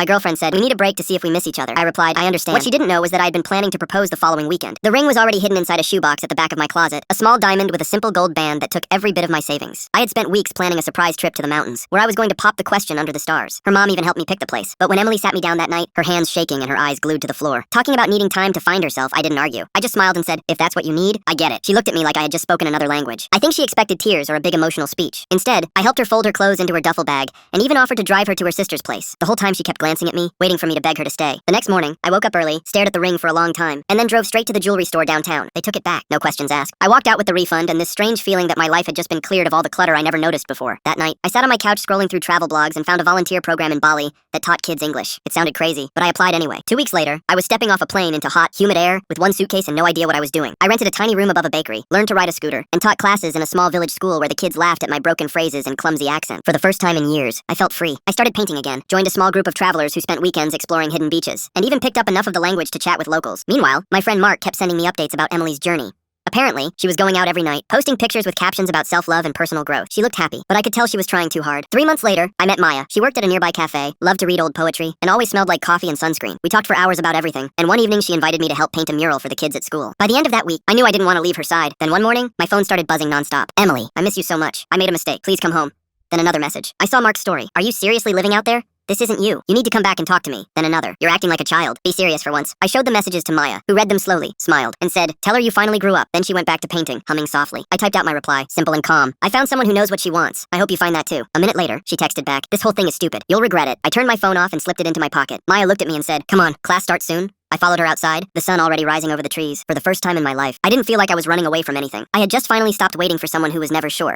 My girlfriend said, we need a break to see if we miss each other. I replied, I understand. What she didn't know was that I had been planning to propose the following weekend. The ring was already hidden inside a shoebox at the back of my closet, a small diamond with a simple gold band that took every bit of my savings. I had spent weeks planning a surprise trip to the mountains, where I was going to pop the question under the stars. Her mom even helped me pick the place. But when Emily sat me down that night, her hands shaking and her eyes glued to the floor, talking about needing time to find herself, I didn't argue. I just smiled and said, if that's what you need, I get it. She looked at me like I had just spoken another language. I think she expected tears or a big emotional speech. Instead, I helped her fold her clothes into her duffel bag, and even offered to drive her to her sister's place. The whole time she kept glancing at me, waiting for me to beg her to stay. The next morning, I woke up early, stared at the ring for a long time, and then drove straight to the jewelry store downtown. They took it back, no questions asked. I walked out with the refund and this strange feeling that my life had just been cleared of all the clutter I never noticed before. That night, I sat on my couch scrolling through travel blogs and found a volunteer program in Bali that taught kids English. It sounded crazy, but I applied anyway. 2 weeks later, I was stepping off a plane into hot, humid air with one suitcase and no idea what I was doing. I rented a tiny room above a bakery, learned to ride a scooter, and taught classes in a small village school where the kids laughed at my broken phrases and clumsy accent. For the first time in years, I felt free. I started painting again, joined a small group of travelers who spent weekends exploring hidden beaches, and even picked up enough of the language to chat with locals. Meanwhile, my friend Mark kept sending me updates about Emily's journey. Apparently, she was going out every night, posting pictures with captions about self-love and personal growth. She looked happy, but I could tell she was trying too hard. 3 months later, I met Maya. She worked at a nearby cafe, loved to read old poetry, and always smelled like coffee and sunscreen. We talked for hours about everything, and one evening she invited me to help paint a mural for the kids at school. By the end of that week, I knew I didn't want to leave her side. Then one morning, my phone started buzzing nonstop. Emily, I miss you so much. I made a mistake. Please come home. Then another message. I saw Mark's story. Are you seriously living out there? This isn't you. You need to come back and talk to me. Then another. You're acting like a child. Be serious for once. I showed the messages to Maya, who read them slowly, smiled, and said, tell her you finally grew up. Then she went back to painting, humming softly. I typed out my reply, simple and calm. I found someone who knows what she wants. I hope you find that too. A minute later, she texted back, this whole thing is stupid. You'll regret it. I turned my phone off and slipped it into my pocket. Maya looked at me and said, come on, class starts soon. I followed her outside, the sun already rising over the trees. For the first time in my life, I didn't feel like I was running away from anything. I had just finally stopped waiting for someone who was never sure.